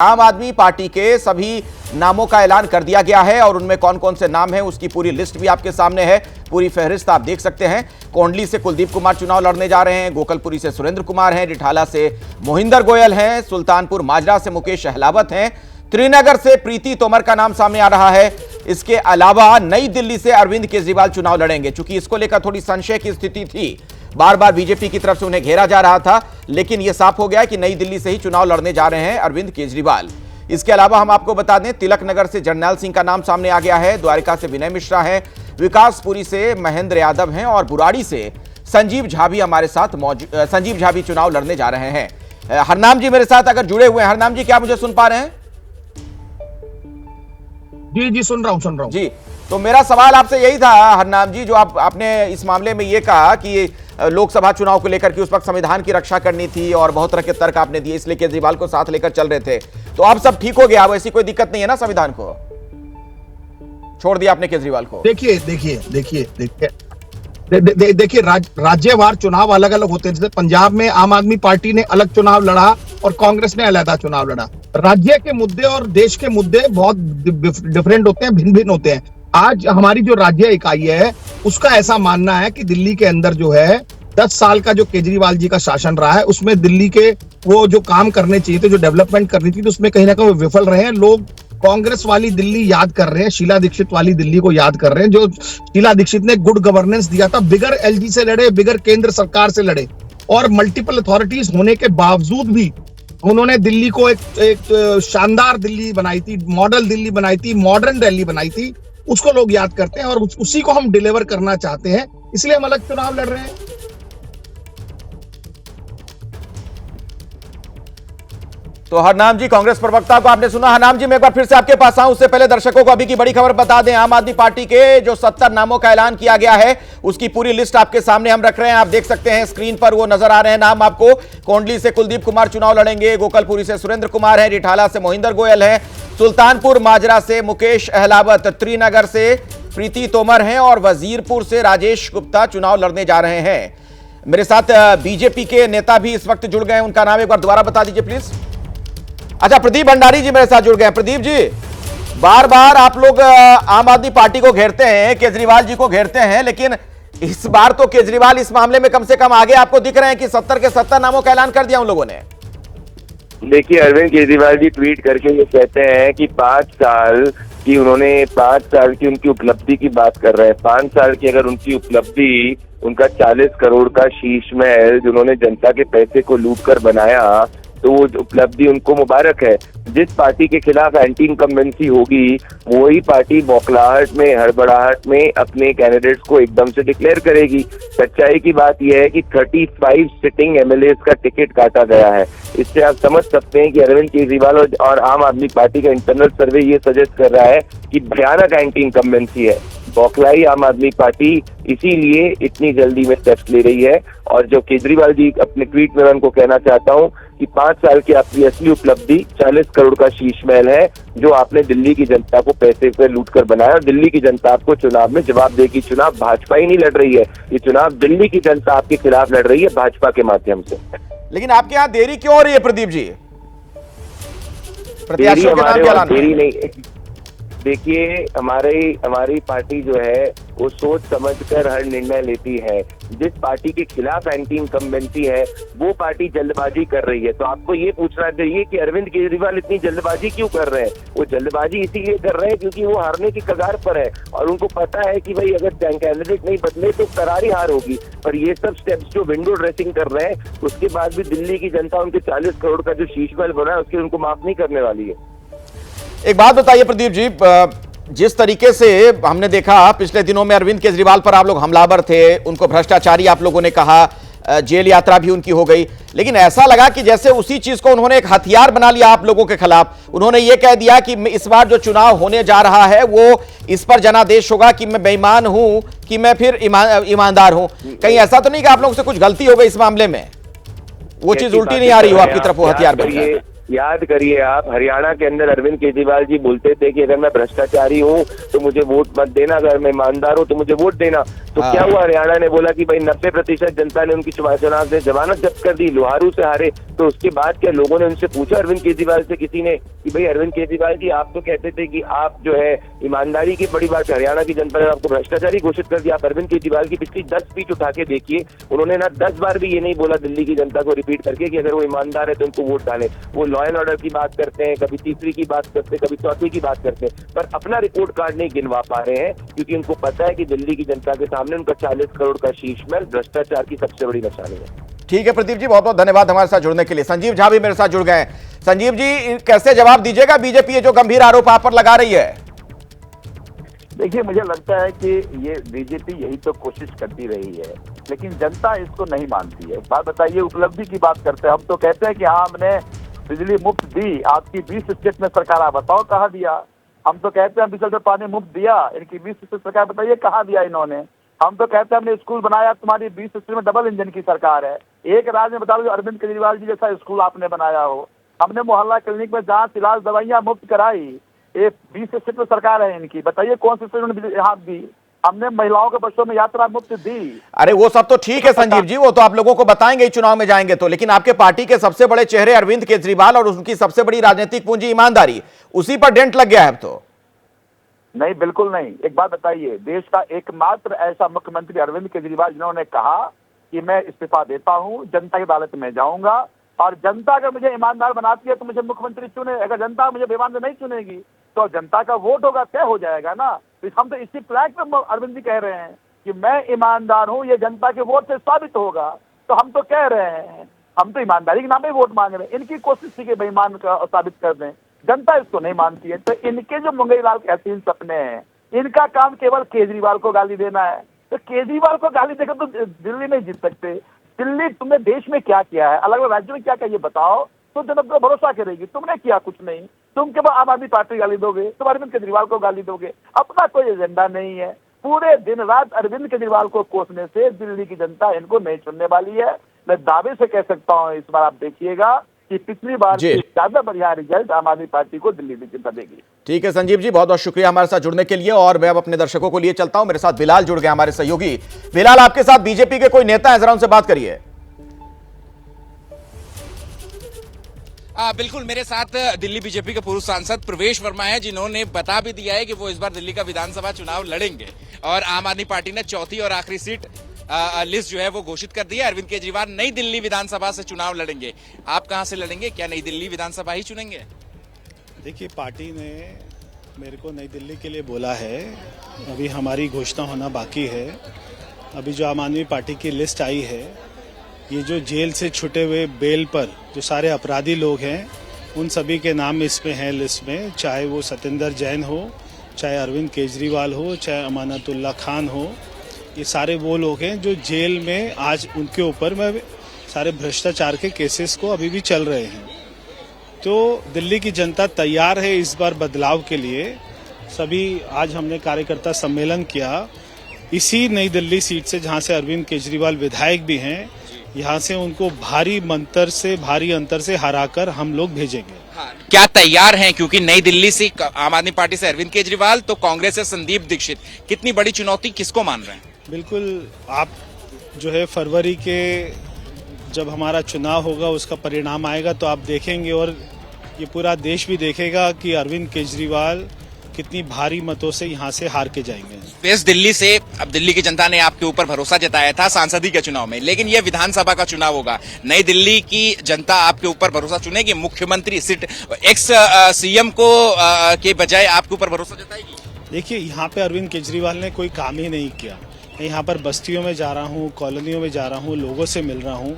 आम आदमी पार्टी के सभी नामों का ऐलान कर दिया गया है और उनमें कौन कौन से नाम हैं उसकी पूरी लिस्ट भी आपके सामने है। पूरी फहरिस्त आप देख सकते हैं। कोंडली से कुलदीप कुमार चुनाव लड़ने जा रहे हैं, गोकलपुरी से सुरेंद्र कुमार हैं, रिठाला से मोहिंदर गोयल हैं, सुल्तानपुर माजरा से मुकेश अहलावत हैं, त्रिनगर से प्रीति तोमर का नाम सामने आ रहा है। इसके अलावा नई दिल्ली से अरविंद केजरीवाल चुनाव लड़ेंगे। चूंकि इसको लेकर थोड़ी संशय की स्थिति थी, बार बार बीजेपी की तरफ से उन्हें घेरा जा रहा था, लेकिन यह साफ हो गया कि नई दिल्ली से ही चुनाव लड़ने जा रहे हैं अरविंद केजरीवाल। इसके अलावा हम आपको बता दें, तिलक नगर से जरनैल सिंह का नाम सामने आ गया है, द्वारिका से विनय मिश्रा है, विकासपुरी से महेंद्र यादव हैं और बुराड़ी से संजीव झा भी हमारे साथ मौजूद। संजीव झा भी चुनाव लड़ने जा रहे हैं। हरनाम जी मेरे साथ अगर जुड़े हुए हैं। हरनाम जी, क्या मुझे सुन पा रहे हैं? जी सुन रहा हूं जी। तो मेरा सवाल आपसे यही था हरनाम जी, जो आपने इस मामले में ये कहा कि लोकसभा चुनाव को लेकर कि उस वक्त संविधान की रक्षा करनी थी और बहुत तरह के तर्क आपने दिए, इसलिए केजरीवाल को साथ लेकर चल रहे थे। तो अब सब ठीक हो गया, अब ऐसी कोई दिक्कत नहीं है ना? संविधान को छोड़ दिया आपने केजरीवाल को। देखिए राज्यवार चुनाव अलग अलग होते हैं। जैसे पंजाब में आम आदमी पार्टी ने अलग चुनाव लड़ा और कांग्रेस ने अलग चुनाव लड़ा। राज्य के मुद्दे और देश के मुद्दे बहुत डिफरेंट होते हैं, भिन्न भिन्न होते हैं। आज हमारी जो राज्य इकाई है उसका ऐसा मानना है कि दिल्ली के अंदर जो है 10 साल का जो केजरीवाल जी का शासन रहा है उसमें दिल्ली के वो जो काम करने चाहिए थे, जो डेवलपमेंट करनी थी, तो उसमें कहीं ना कहीं वो विफल रहे हैं। लोग कांग्रेस वाली दिल्ली याद कर रहे हैं, शीला दीक्षित वाली दिल्ली को याद कर रहे हैं, जो शीला दीक्षित ने गुड गवर्नेंस दिया था, बिगर एलजी से लड़े, बिगर केंद्र सरकार से लड़े और मल्टीपल अथॉरिटीज होने के बावजूद भी उन्होंने दिल्ली को एक शानदार दिल्ली बनाई थी, मॉडल दिल्ली बनाई थी, मॉडर्न दिल्ली बनाई थी। उसको लोग याद करते हैं और उसी को हम डिलीवर करना चाहते हैं, इसलिए हम अलग चुनाव लड़ रहे हैं। तो हरनाम जी, कांग्रेस प्रवक्ता को आपने सुना। हरनाम जी, मैं एक बार फिर से आपके पास आऊं, उससे पहले दर्शकों को अभी की बड़ी खबर बता दें। आम आदमी पार्टी के जो 70 नामों का ऐलान किया गया है उसकी पूरी लिस्ट आपके सामने हम रख रहे हैं। आप देख सकते हैं स्क्रीन पर वो नजर आ रहे हैं नाम आपको। कोंडली से कुलदीप कुमार चुनाव लड़ेंगे, गोकलपुरी से सुरेंद्र कुमार है, रिठाला से मोहिंदर गोयल है, सुल्तानपुर माजरा से मुकेश अहलावत, त्रिनगर से प्रीति तोमर हैं और वजीरपुर से राजेश गुप्ता चुनाव लड़ने जा रहे हैं। मेरे साथ बीजेपी के नेता भी इस वक्त जुड़ गए, उनका नाम एक बार दोबारा बता दीजिए प्लीज। अच्छा, प्रदीप भंडारी जी मेरे साथ जुड़ गए। प्रदीप जी, बार बार आप लोग आम आदमी पार्टी को घेरते हैं, केजरीवाल जी को घेरते हैं, लेकिन इस बार तो केजरीवाल इस मामले में कम से कम आगे आपको दिख रहे हैं कि 70 के 70 नामों का ऐलान कर दिया उन लोगों ने। देखिए, अरविंद केजरीवाल जी ट्वीट करके ये कहते हैं कि 5 साल की उनकी उपलब्धि की बात कर रहे हैं। 5 साल की अगर उनकी उपलब्धि, उनका 40 करोड़ का शीश महल जिन्होंने जनता के पैसे को लूट कर बनाया, तो वो उपलब्धि उनको मुबारक है। जिस पार्टी के खिलाफ एंटी इनकम्बेंसी होगी वही पार्टी बौखलाहट में, हड़बड़ाहट में अपने कैंडिडेट्स को एकदम से डिक्लेयर करेगी। सच्चाई की बात यह है कि 35 सिटिंग एमएलए का टिकट काटा गया है। इससे आप समझ सकते हैं कि अरविंद केजरीवाल और आम आदमी पार्टी का इंटरनल सर्वे ये सजेस्ट कर रहा है कि भयानक एंटी इनकम्बेंसी है। बौखलाई आम आदमी पार्टी इसीलिए इतनी जल्दी में स्टेप्स ले रही है। और जो केजरीवाल जी अपने ट्वीट में, मैं उनको कहना चाहता हूं कि 5 साल की आपकी असली उपलब्धि 40 करोड़ का शीश महल है जो आपने दिल्ली की जनता को पैसे पे लूट कर बनाया। और दिल्ली की जनता आपको चुनाव में जवाब देगी। चुनाव भाजपा ही नहीं लड़ रही है, ये चुनाव दिल्ली की जनता आपके खिलाफ लड़ रही है भाजपा के माध्यम से। लेकिन आपके यहाँ देरी क्यों हो रही है प्रदीप जी? प्रत्याशियों के नाम क्या लाना? देरी नहीं, देखिए हमारी पार्टी जो है वो सोच समझकर हर निर्णय लेती है। जिस पार्टी के खिलाफ एंटी इनकम्बेंसी है वो पार्टी जल्दबाजी कर रही है। तो आपको ये पूछना चाहिए कि अरविंद केजरीवाल इतनी जल्दबाजी क्यों कर रहे हैं। वो जल्दबाजी इसीलिए कर रहे हैं क्योंकि वो हारने की कगार पर है और उनको पता है कि भाई अगर कैंडिडेट नहीं बदले तो करारी हार होगी। पर ये सब स्टेप्स जो विंडो ड्रेसिंग कर रहे हैं, उसके बाद भी दिल्ली की जनता उनके 40 करोड़ का जो शीश महल बना है उसके उनको माफ नहीं करने वाली है। एक बात बताइए प्रदीप जी, जिस तरीके से हमने देखा पिछले दिनों में अरविंद केजरीवाल पर आप लोग हमलावर थे, उनको भ्रष्टाचारी आप लोगों ने कहा, जेल यात्रा भी उनकी हो गई, लेकिन ऐसा लगा कि जैसे उसी चीज को उन्होंने एक हथियार बना लिया आप लोगों के खिलाफ। उन्होंने ये कह दिया कि इस बार जो चुनाव होने जा रहा है वो इस पर जनादेश होगा कि मैं बेईमान हूं कि मैं फिर ईमानदार हूं। कहीं ऐसा तो नहीं कि आप लोगों से कुछ गलती हो गई इस मामले में, वो चीज उल्टी नहीं आ रही हो आपकी तरफ, वो हथियार बन गया? याद करिए आप, हरियाणा के अंदर अरविंद केजरीवाल जी बोलते थे कि अगर मैं भ्रष्टाचारी हूँ तो मुझे वोट मत देना, अगर मैं ईमानदार हूँ तो मुझे वोट देना। तो क्या हुआ, हरियाणा ने बोला कि भाई 90% जनता ने उनकी चुनाव से जमानत जब्त कर दी, लोहारू से हारे, तो उसके बाद क्या लोगों ने उनसे पूछा अरविंद केजरीवाल से किसी ने कि भाई अरविंद केजरीवाल जी, आप तो कहते थे कि आप जो है ईमानदारी की बड़ी बात, हरियाणा की जनता ने आपको भ्रष्टाचारी घोषित कर दिया। आप अरविंद केजरीवाल की पिछली 10 स्पीच उठा के देखिए, उन्होंने ना 10 बार भी ये नहीं बोला दिल्ली की जनता को रिपीट करके कि अगर वो ईमानदार है तो उनको वोट डालें। वो लॉ एंड ऑर्डर की बात करते हैं, कभी तीसरी की बात करते हैं, कभी चौथी की बात करते हैं, पर अपना रिपोर्ट कार्ड नहीं गिनवा पा रहे हैं, क्योंकि उनको पता है कि दिल्ली की जनता के सामने उनका 40 करोड़ का शीश महल भ्रष्टाचार की सबसे बड़ी निशानी है। ठीक है प्रदीप जी, बहुत बहुत धन्यवाद हमारे साथ जुड़ने के लिए। संजीव झा भी मेरे साथ जुड़ गए हैं। संजीव जी, कैसे जवाब दीजिएगा बीजेपी ये जो गंभीर आरोप आप पर लगा रही है? देखिए, मुझे लगता है कि ये बीजेपी यही तो कोशिश करती रही है, लेकिन जनता इसको नहीं मानती है। बात बताइए, उपलब्धि की बात करते हैं, हम तो कहते हैं कि हाँ हमने बिजली मुफ्त दी, आपकी 20 स्टेट में सरकार, आप बताओ कहाँ दिया। हम तो कहते हैं बिजली पानी मुफ्त दिया, इनकी 20 स्टेट सरकार, बताइए कहाँ दिया इन्होंने। हम तो कहते हैं हमने स्कूल बनाया, तुम्हारी 20 स्टेट में डबल इंजन की सरकार है। एक राज्य में बता दो अरविंद केजरीवाल जी जैसा स्कूल आपने बनाया हो। हमने मोहल्ला क्लिनिक में जांच इलाज दवाइयां मुफ्त कराई, ये 20 स्टेट में सरकार है इनकी, बताइए कौन सी स्टेट में यहाँ दी। हमने महिलाओं के बसों में यात्रा मुफ्त दी। अरे वो सब तो ठीक है संजीव जी, वो तो आप लोगों को बताएंगे ही चुनाव में जाएंगे तो, लेकिन आपके पार्टी के सबसे बड़े चेहरे अरविंद केजरीवाल और उनकी सबसे बड़ी राजनीतिक पूंजी ईमानदारी, उसी पर डेंट लग गया है अब तो। नहीं, बिल्कुल नहीं। एक बात बताइए, देश का एकमात्र ऐसा मुख्यमंत्री अरविंद केजरीवाल जिन्होंने कहा कि मैं इस्तीफा देता हूं, जनता की अदालत में जाऊंगा और जनता अगर मुझे ईमानदार बनाती है तो मुझे मुख्यमंत्री चुने, अगर जनता मुझे बेईमानदार नहीं चुनेगी तो जनता का वोट होगा, तय हो जाएगा ना। तो हम तो इसी फ्लैग पे अरविंद जी कह रहे हैं कि मैं ईमानदार हूं, ये जनता के वोट से साबित होगा। तो हम तो कह रहे हैं, हम तो ईमानदारी के नाम पे वोट मांग रहे हैं, इनकी कोशिश थी कि बेईमान का साबित कर दें, जनता इसको नहीं मानती है। तो इनके जो मुंगेरीलाल के हसीन सपने हैं, इनका काम केवल केजरीवाल को गाली देना है। तो केजरीवाल को गाली देकर तो दिल्ली नहीं जीत सकते। दिल्ली तुमने देश में क्या किया है, अलग अलग राज्यों में क्या किया, ये बताओ तो जनता भरोसा करेगी। तुमने किया कुछ नहीं, तुम केवल आम आदमी पार्टी गाली दोगे, तुम अरविंद केजरीवाल को गाली दोगे, अपना कोई एजेंडा नहीं है। पूरे दिन रात अरविंद केजरीवाल को कोसने से दिल्ली की जनता इनको नहीं चुनने वाली है। मैं दावे से कह सकता हूँ, इस बार आप देखिएगा कि पिछली बार से ज्यादा बढ़िया रिजल्ट आम आदमी पार्टी को दिल्ली में जनता देगी। ठीक है संजीव जी, बहुत बहुत शुक्रिया हमारे साथ जुड़ने के लिए। और मैं अब अपने दर्शकों को लिए चलता हूं, मेरे साथ बिलाल जुड़ गए हमारे सहयोगी। बिलाल, आपके साथ बीजेपी के कोई नेता है, जरा उनसे बात करिए। बिल्कुल, मेरे साथ दिल्ली बीजेपी के पूर्व सांसद प्रवेश वर्मा है, जिन्होंने बता भी दिया है कि वो इस बार दिल्ली का विधानसभा चुनाव लड़ेंगे और आम आदमी पार्टी ने चौथी और आखिरी सीट लिस्ट जो है वो घोषित कर दी है। अरविंद केजरीवाल नई दिल्ली विधानसभा से चुनाव लड़ेंगे। आप कहां से लड़ेंगे, क्या नई दिल्ली विधानसभा ही चुनेंगे? देखिए, पार्टी ने मेरे को नई दिल्ली के लिए बोला है, अभी हमारी घोषणा होना बाकी है। अभी जो आम आदमी पार्टी की लिस्ट आई है, ये जो जेल से छुटे हुए बेल पर जो सारे अपराधी लोग हैं, उन सभी के नाम इसमें हैं लिस्ट में, चाहे वो सत्येंद्र जैन हो, चाहे अरविंद केजरीवाल हो, चाहे अमानतुल्लाह खान हो। ये सारे वो लोग हैं जो जेल में आज उनके ऊपर में सारे भ्रष्टाचार के केसेस को अभी भी चल रहे हैं। तो दिल्ली की जनता तैयार है इस बार बदलाव के लिए। सभी आज हमने कार्यकर्ता सम्मेलन किया इसी नई दिल्ली सीट से, जहां से अरविंद केजरीवाल विधायक भी हैं। यहाँ से उनको भारी अंतर से हराकर हम लोग भेजेंगे। हाँ, क्या तैयार हैं? क्योंकि नई दिल्ली से आम आदमी पार्टी से अरविंद केजरीवाल, तो कांग्रेस से संदीप दीक्षित, कितनी बड़ी चुनौती किसको मान रहे हैं? बिल्कुल, आप जो है फरवरी के जब हमारा चुनाव होगा उसका परिणाम आएगा तो आप देखेंगे और ये पूरा देश भी देखेगा कि अरविंद केजरीवाल कितनी भारी मतों से यहाँ से हार के जाएंगे। वेस्ट दिल्ली से अब दिल्ली की जनता ने आपके ऊपर भरोसा जताया था सांसदी के चुनाव में, लेकिन ये विधानसभा का चुनाव होगा। नई दिल्ली की जनता आपके ऊपर भरोसा चुनेगी, मुख्यमंत्री सीट एक्स सीएम को के बजाय आपके ऊपर भरोसा जताएगी? देखिए, यहाँ पे अरविंद केजरीवाल ने कोई काम ही नहीं किया। मैं यहाँ पर बस्तियों में जा रहा हूँ, कॉलोनियों में जा रहा हूँ, लोगों से मिल रहा हूँ।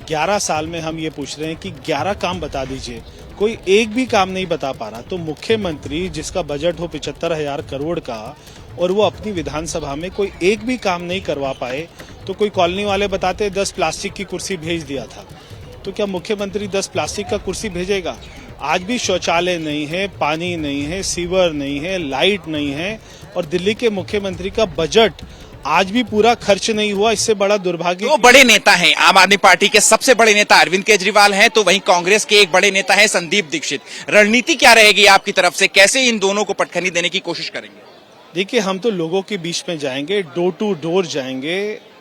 11 साल में हम ये पूछ रहे हैं कि 11 काम बता दीजिए, कोई एक भी काम नहीं बता पा रहा। तो मुख्यमंत्री जिसका बजट हो 75,000 करोड़ का और वो अपनी विधानसभा में कोई एक भी काम नहीं करवा पाए, तो कोई कॉलोनी वाले बताते 10 प्लास्टिक की कुर्सी भेज दिया था, तो क्या मुख्यमंत्री 10 प्लास्टिक का कुर्सी भेजेगा? आज भी शौचालय नहीं है, पानी नहीं है, सीवर नहीं है, लाइट नहीं है और दिल्ली के मुख्यमंत्री का बजट आज भी पूरा खर्च नहीं हुआ। इससे बड़ा दुर्भाग्य। दो बड़े नेता हैं, आम आदमी पार्टी के सबसे बड़े नेता अरविंद केजरीवाल हैं, तो वहीं कांग्रेस के एक बड़े नेता हैं संदीप दीक्षित। रणनीति क्या रहेगी आपकी तरफ से, कैसे इन दोनों को पटखनी देने की कोशिश करेंगे? देखिए, हम तो लोगों के बीच में जाएंगे, डोर टू डोर जाएंगे,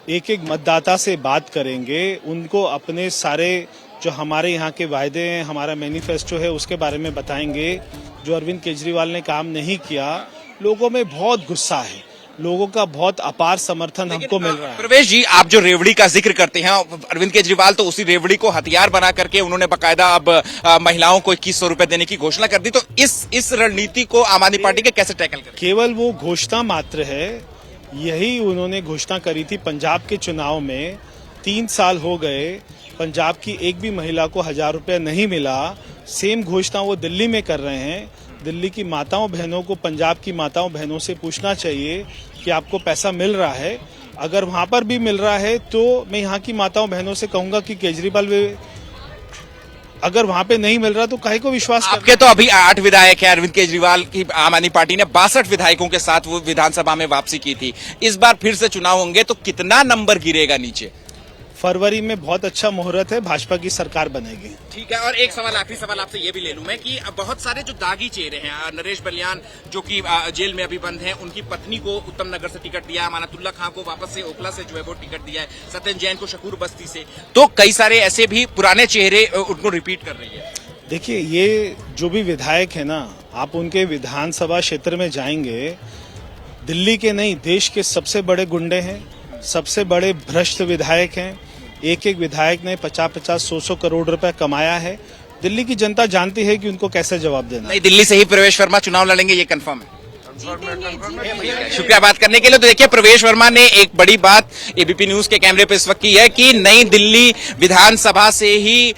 एक एक मतदाता से बात करेंगे, उनको अपने सारे जो हमारे यहाँ के वायदे हैं, हमारा मैनिफेस्टो है, उसके बारे में बताएंगे। जो अरविंद केजरीवाल ने काम नहीं किया, लोगों में बहुत गुस्सा है, लोगों का बहुत अपार समर्थन हमको मिल रहा है। प्रवेश जी, आप जो रेवड़ी का जिक्र करते हैं, अरविंद केजरीवाल तो उसी रेवड़ी को हथियार बना करके उन्होंने बकायदा अब महिलाओं को 2100 रुपए देने की घोषणा कर दी। तो इस रणनीति को आम आदमी पार्टी के कैसे टैकल करें? केवल वो घोषणा मात्र है। यही उन्होंने घोषणा करी थी पंजाब के चुनाव में। 3 साल हो गए, पंजाब की एक भी महिला को 1000 रुपया नहीं मिला। सेम घोषणा वो दिल्ली में कर रहे हैं। दिल्ली की माताओं बहनों को पंजाब की माताओं बहनों से पूछना चाहिए कि आपको पैसा मिल रहा है। अगर वहां पर भी मिल रहा है तो मैं यहाँ की माताओं बहनों से कहूंगा कि केजरीवाल अगर वहां पे नहीं मिल रहा तो काहे को विश्वास आपके तो अभी 8 विधायक हैं। अरविंद केजरीवाल की आम आदमी पार्टी ने 62 विधायकों के साथ वो विधानसभा में वापसी की थी। इस बार फिर से चुनाव होंगे तो कितना नंबर गिरेगा नीचे? फरवरी में बहुत अच्छा मुहूर्त है, भाजपा की सरकार बनेगी। ठीक है। और एक सवाल, आखिरी सवाल आपसे ये भी ले लूं मैं कि बहुत सारे जो दागी चेहरे हैं, नरेश बलियान जो कि जेल में अभी बंद हैं, उनकी पत्नी को उत्तम नगर से टिकट दिया है, अमानतुल्लाह खां को वापस से ओखला से जो है वो टिकट दिया है, सत्येंद्र जैन को शकूर बस्ती से, तो कई सारे ऐसे भी पुराने चेहरे उनको रिपीट कर रही है। देखिए, ये जो भी विधायक है ना, आप उनके विधानसभा क्षेत्र में जाएंगे, दिल्ली के नहीं देश के सबसे बड़े गुंडे हैं, सबसे बड़े भ्रष्ट विधायक हैं। एक एक विधायक ने 50-50, 100-100 करोड़ रुपए कमाया है। दिल्ली की जनता जानती है कि उनको कैसे जवाब देना। नहीं, दिल्ली से ही प्रवेश वर्मा चुनाव लड़ेंगे, ये कंफर्म है। शुक्रिया बात करने के लिए। तो देखिए, प्रवेश वर्मा ने एक बड़ी बात एबीपी न्यूज के कैमरे पे इस वक्त की है कि नई दिल्ली विधानसभा से ही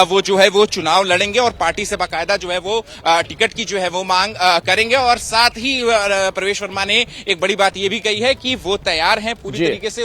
वो जो है वो चुनाव लड़ेंगे और पार्टी से बाकायदा जो है वो टिकट की जो है वो मांग करेंगे। और साथ ही प्रवेश वर्मा ने एक बड़ी बात ये भी कही है कि वो तैयार हैं पूरी तरीके से